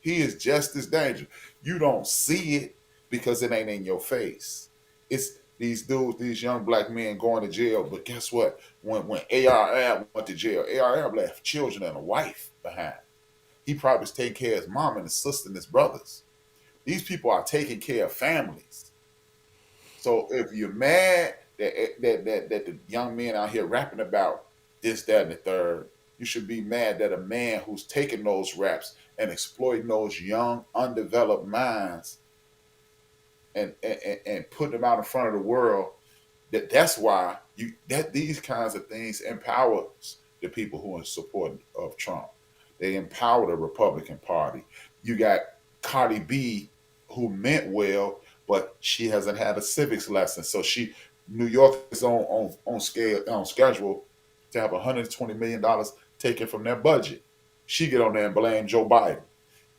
He is just as dangerous. You don't see it because it ain't in your face. It's these dudes, these young black men going to jail. But guess what? When HRap went to jail, HRap left children and a wife behind. He probably was taking care of his mom and his sister and his brothers. These people are taking care of families. So if you're mad that the young men out here rapping about this, that, and the third, you should be mad that a man who's taking those raps and exploiting those young, undeveloped minds and putting them out in front of the world, that's why these kinds of things empowers the people who are in support of Trump. They empower the Republican Party. You got Cardi B, who meant well, but she hasn't had a civics lesson. So New York is on schedule to have $120 million taken from their budget. She get on there and blame Joe Biden.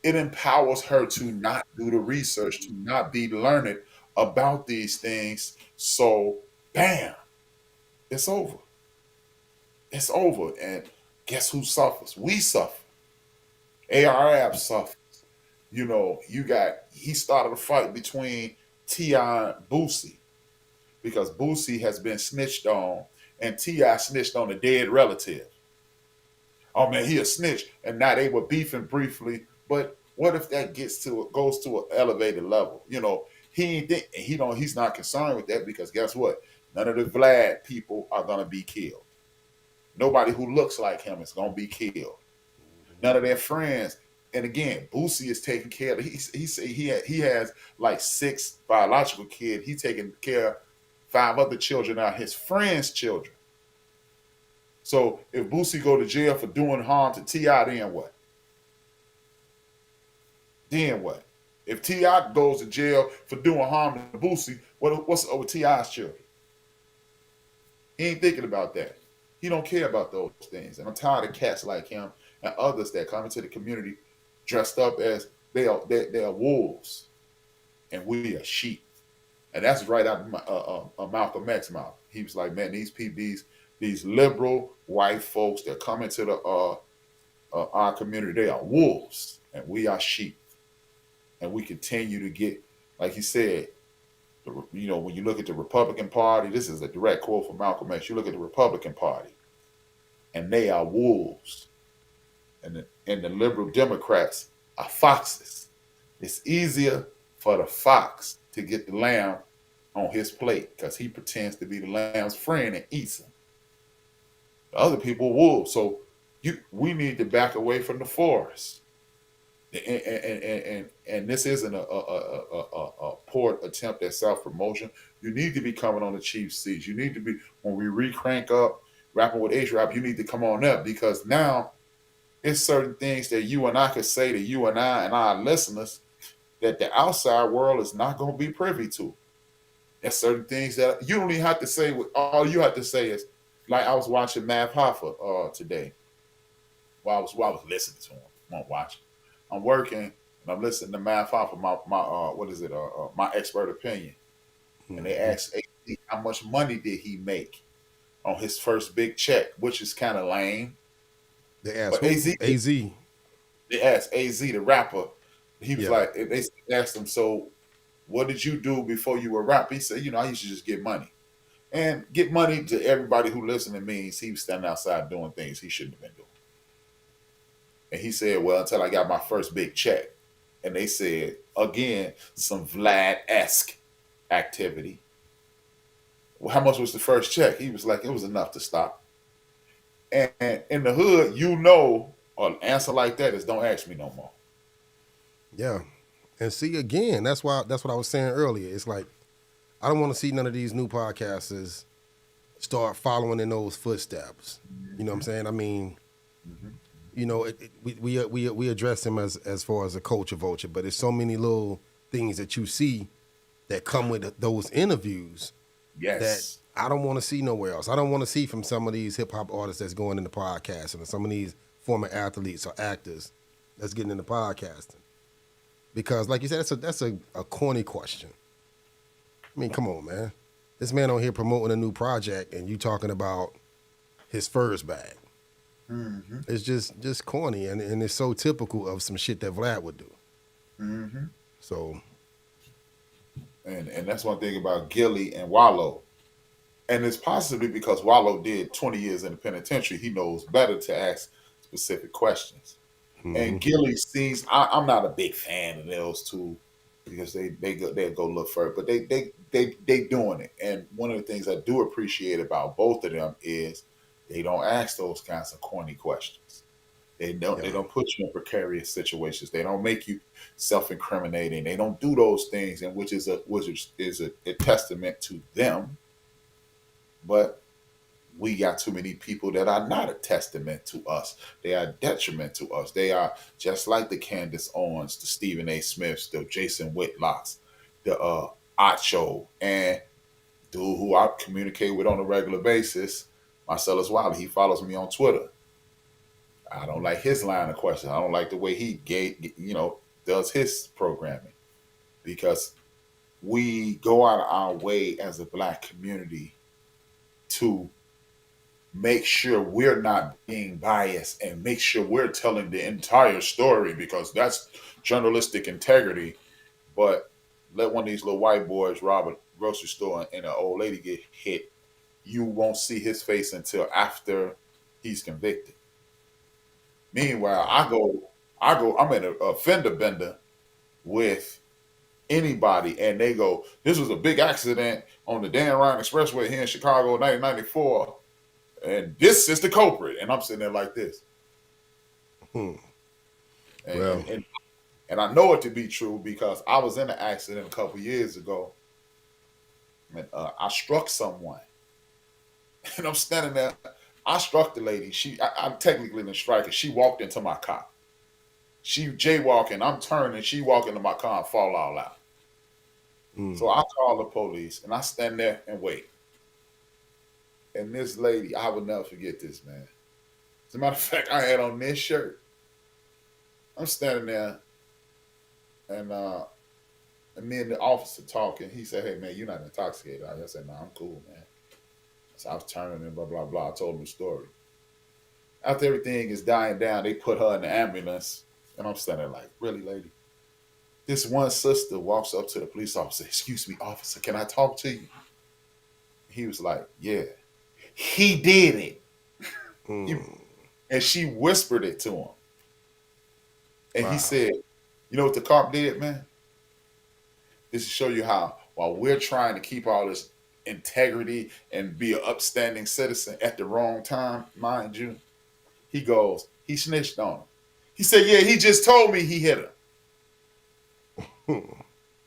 It empowers her to not do the research, to not be learned about these things. So, bam, it's over. It's over. And guess who suffers? We suffer. HRap suffers. You know, he started a fight between T.I. and Boosie because Boosie has been snitched on and T.I. snitched on a dead relative. Oh man, he a snitch, and now they were beefing briefly. But what if that goes to an elevated level? You know, he's not concerned with that because guess what? None of the Vlad people are gonna be killed. Nobody who looks like him is gonna be killed. None of their friends. And again, Boosie is taking care of. He has like 6 biological kids. He's taking care of 5 other children are his friends' children. So if Boosie go to jail for doing harm to T.I., then what? Then what? If T.I. goes to jail for doing harm to Boosie, what's over T.I.'s children? He ain't thinking about that. He don't care about those things. And I'm tired of cats like him and others that come into the community dressed up as they are wolves, and we are sheep. And that's right out of Malcolm X's mouth. He was like, man, these liberal white folks that come into our community, they are wolves, and we are sheep. And we continue to get, like he said, you know, when you look at the Republican Party, this is a direct quote from Malcolm X. You look at the Republican Party, and they are wolves, and the liberal Democrats are foxes. It's easier for the fox to get the lamb on his plate because he pretends to be the lamb's friend and eats him. The other people are wolves. So we need to back away from the forest. And this isn't a poor attempt at self-promotion. You need to be coming on the chief seats. You need to be, when we re-crank up Rapping with HRap, you need to come on up because now it's certain things that you and I could say to you and I and our listeners that the outside world is not going to be privy to. There's certain things that you don't even have to say. All you have to say is, like I was watching Mav Hoffa today. While I was listening to him. I'm not watching. I'm working and I'm listening to Mav Hoffa, my expert opinion. Mm-hmm. And they asked AZ how much money did he make on his first big check, which is kind of lame. They asked AZ. They asked AZ, the rapper. He was like, they asked him, so what did you do before you were a rapper? He said, I used to just get money. And get money to everybody who listening means he was standing outside doing things he shouldn't have been doing. And he said, well, until I got my first big check. And they said, again, some Vlad-esque activity. Well, how much was the first check? He was like, it was enough to stop. And in the hood, an answer like that is don't ask me no more. Yeah. And see, again, that's what I was saying earlier. It's like, I don't want to see none of these new podcasters start following in those footsteps. You know what I'm saying? I mean, we address him as far as a culture vulture, but there's so many little things that you see that come with those interviews that I don't want to see nowhere else. I don't want to see from some of these hip hop artists that's going into podcasting or some of these former athletes or actors that's getting into podcasting. Because like you said, that's a corny question. I mean, come on, man. This man on here promoting a new project and you talking about his first bag. Mm-hmm. It's just corny and it's so typical of some shit that Vlad would do. Mm-hmm. So, and that's one thing about Gilly and Wallow, and it's possibly because Wallow did 20 years in the penitentiary. He knows better to ask specific questions. Mm-hmm. And Gilly sees. I'm not a big fan of those two because they go look for it, but they doing it. And one of the things I do appreciate about both of them is they don't ask those kinds of corny questions. They don't put you in precarious situations. They don't make you self-incriminating. They don't do those things, and which is a testament to them. But we got too many people that are not a testament to us. They are a detriment to us. They are just like the Candace Owens, the Stephen A. Smiths, the Jason Whitlocks, the Acho, and dude who I communicate with on a regular basis, Marcellus Wiley. He follows me on Twitter. I don't like his line of questions. I don't like the way he does his programming, because we go out of our way as a Black community to make sure we're not being biased and make sure we're telling the entire story, because that's journalistic integrity. But let one of these little white boys rob a grocery store and an old lady get hit, you won't see his face until after he's convicted. Meanwhile, I'm in a fender bender with anybody, and they go, "This was a big accident on the Dan Ryan Expressway here in Chicago, 1994, and this is the culprit." And I'm sitting there like this, Well, and I know it to be true because I was in an accident a couple years ago, and I struck someone, and I'm standing there. I struck the lady. I technically didn't strike her. She walked into my car. She jaywalking. I'm turning. She walk into my car and fall all out. So I call the police and I stand there and wait. And this lady, I will never forget this, man. As a matter of fact, I had on this shirt. I'm standing there, and me and the officer talking. He said, "Hey, man, you're not intoxicated." I said, "No, I'm cool, man." So I was turning and blah, blah, blah. I told him the story. After everything is dying down, they put her in the ambulance. And I'm standing there like, "Really, lady?" This one sister walks up to the police officer. "Excuse me, officer, can I talk to you?" He was like, "Yeah, he did it." And she whispered it to him. And he said, "You know what the cop did, man? This to show you how, while we're trying to keep all this integrity and be an upstanding citizen at the wrong time, mind you," he goes, he snitched on him. He said, "Yeah, he just told me he hit her."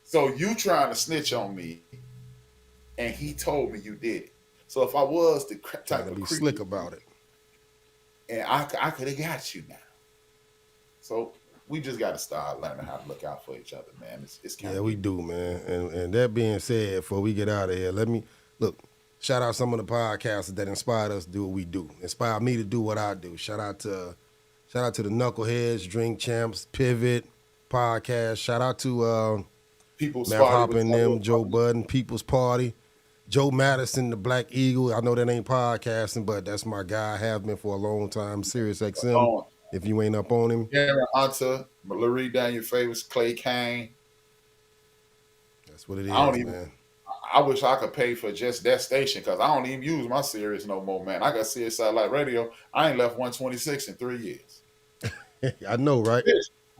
So you trying to snitch on me, and he told me you did it. So if I was the type of be creep, slick about it, and I could have got you now. So we just got to start learning how to look out for each other, man. It's kind of we do, man. And that being said, before we get out of here, let me shout out some of the podcasters that inspired us to do what we do. Inspired me to do what I do. Shout out to the Knuckleheads, Drink Champs, Pivot Podcast. Shout out to People's Matt Hopper and them, Joe Budden, People's Party, Joe Madison, the Black Eagle. I know that ain't podcasting, but that's my guy. I have been for a long time. Sirius XM. If you ain't up on him. Aaron Hunter, Larry Daniel Favors, Clay Kane. That's what it is, man. I wish I could pay for just that station, because I don't even use my Sirius no more, man. I got Sirius Satellite Radio. I ain't left 126 in 3 years. I know, right?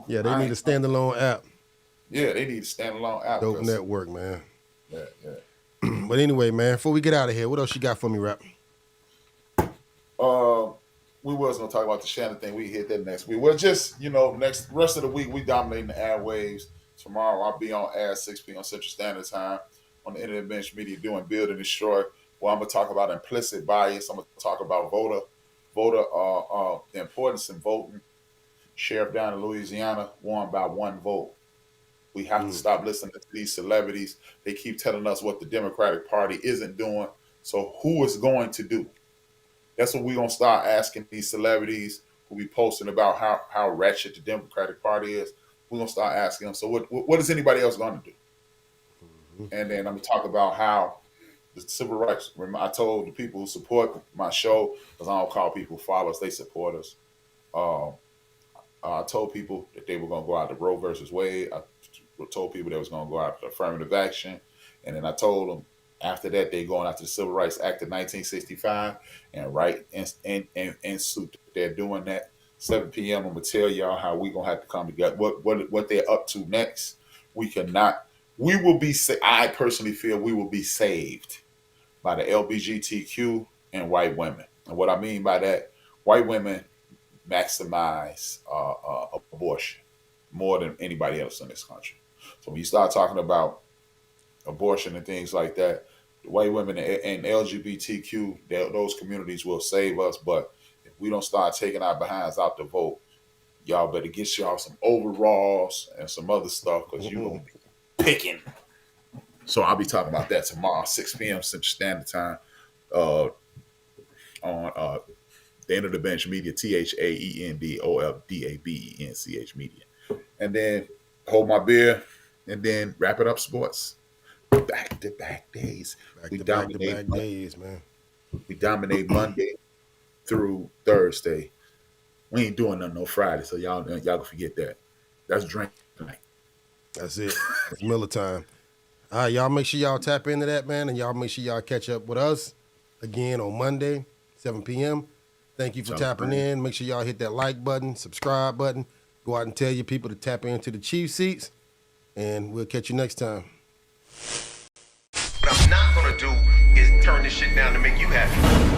Yeah, they need a standalone app. Yeah, they need a standalone app. Dope network, man. Yeah. But anyway, man, before we get out of here, what else you got for me, Rap? We was gonna talk about the Shannon thing. We hit that next week. Well, just next rest of the week we dominating the airwaves. Tomorrow I'll be on air 6 p.m. Central Standard Time on the Internet Bench Media doing Build and Destroy. Well, I'm gonna talk about implicit bias. I'm gonna talk about the importance in voting. Sheriff down in Louisiana won by 1 vote. We have to stop listening to these celebrities. They keep telling us what the Democratic Party isn't doing. So who is going to do? That's what we're going to start asking these celebrities who be posting about how wretched the Democratic Party is. We're going to start asking them, so what is anybody else going to do? And then I'm going to talk about how the civil rights, I told the people who support my show, because I don't call people followers, they support us. I told people that they were going to go out to Roe versus Wade. I told people they was going to go out to affirmative action. And then I told them, after that, they're going after the Civil Rights Act of 1965 and right and suit. They're doing that. 7 p.m. I'm gonna tell y'all how we gonna have to come together. What they're up to next. We will be. I personally feel we will be saved by the LGBTQ and white women. And what I mean by that, white women maximize abortion more than anybody else in this country. So when you start talking about abortion and things like that, the white women and LGBTQ, those communities will save us. But if we don't start taking our behinds out to vote, y'all better get y'all some overalls and some other stuff, because you gonna be picking. So I'll be talking about that tomorrow, 6 p.m. Central Standard Time, on the End of the Bench Media, THAENDOFDABENCH Media. And then hold my beer and then wrap it up sports. Back to back days. Back to back days, man. We dominate Monday through Thursday. We ain't doing nothing no Friday, so y'all can forget that. That's drink tonight. That's it. It's Miller time. All right, y'all make sure y'all tap into that, man, and y'all make sure y'all catch up with us again on Monday, 7 p.m. Thank you for tapping in. Make sure y'all hit that like button, subscribe button. Go out and tell your people to tap into the Chief Seats, and we'll catch you next time. What I'm not gonna do is turn this shit down to make you happy.